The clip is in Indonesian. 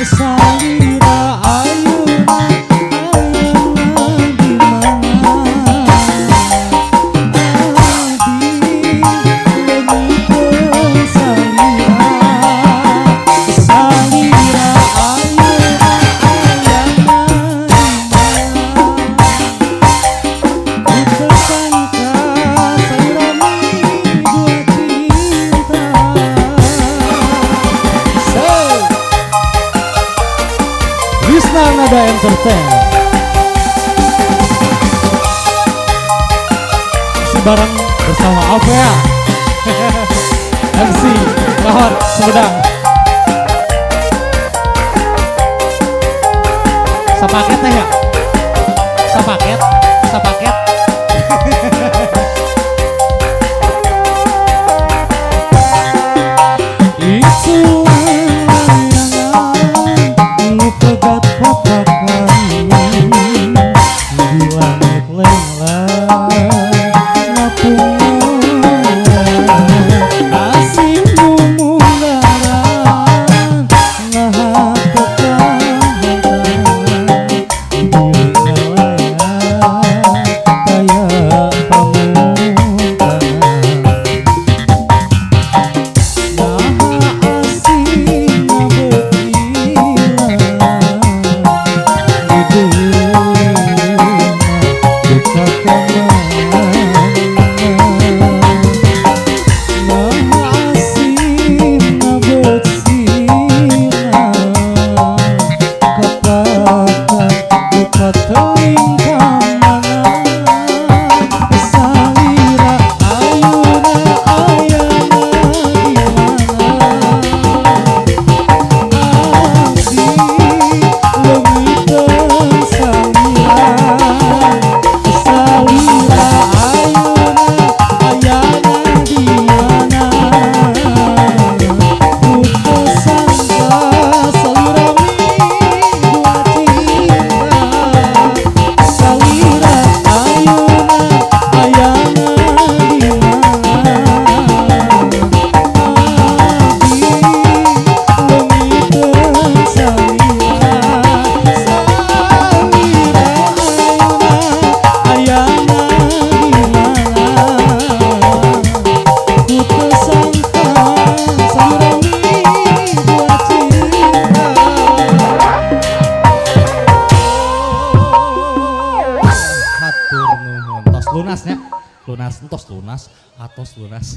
Salira ayuna ayana di mana adi lebih salira salira ayuna ayana di mana ku tersangka salirami dua cinta. Wisna Nada Entertain si bareng bersama Alvea MC Rahmat Sumedang sapaket teh ya sapaket itu pegat papak kami di langit lelah ngapung asingmu munggaran ngahak kekahangan di kalah kayak pamungkas nah asing lunasnya lunas entos lunas atos lunas